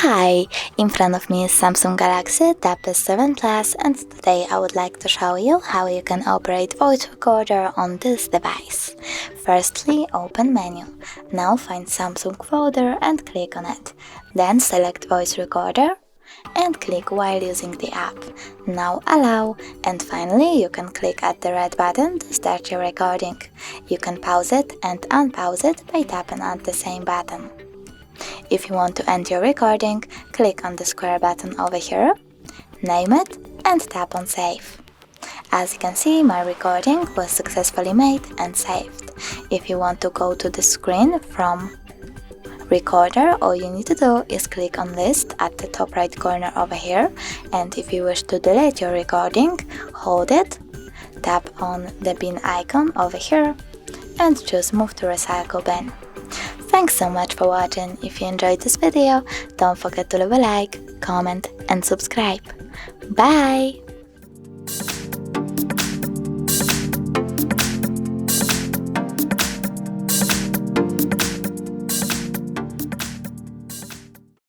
Hi, in front of me is Samsung Galaxy Tab S7 Plus, and today I would like to show you how you can operate voice recorder on this device. Firstly, open menu. Now find Samsung folder and click on it. Then select voice recorder and click while using the app. Now allow, and finally you can click at the red button to start your recording. You can pause it and unpause it by tapping at the same button. If you want to end your recording, click on the square button over here, name it, and tap on Save. As you can see, my recording was successfully made and saved. If you want to go to the screen from Recorder, all you need to do is click on List at the top right corner over here, and if you wish to delete your recording, hold it, tap on the bin icon over here, and choose Move to Recycle bin. Thanks so much for watching. If you enjoyed this video, don't forget to leave a like, comment and subscribe. Bye!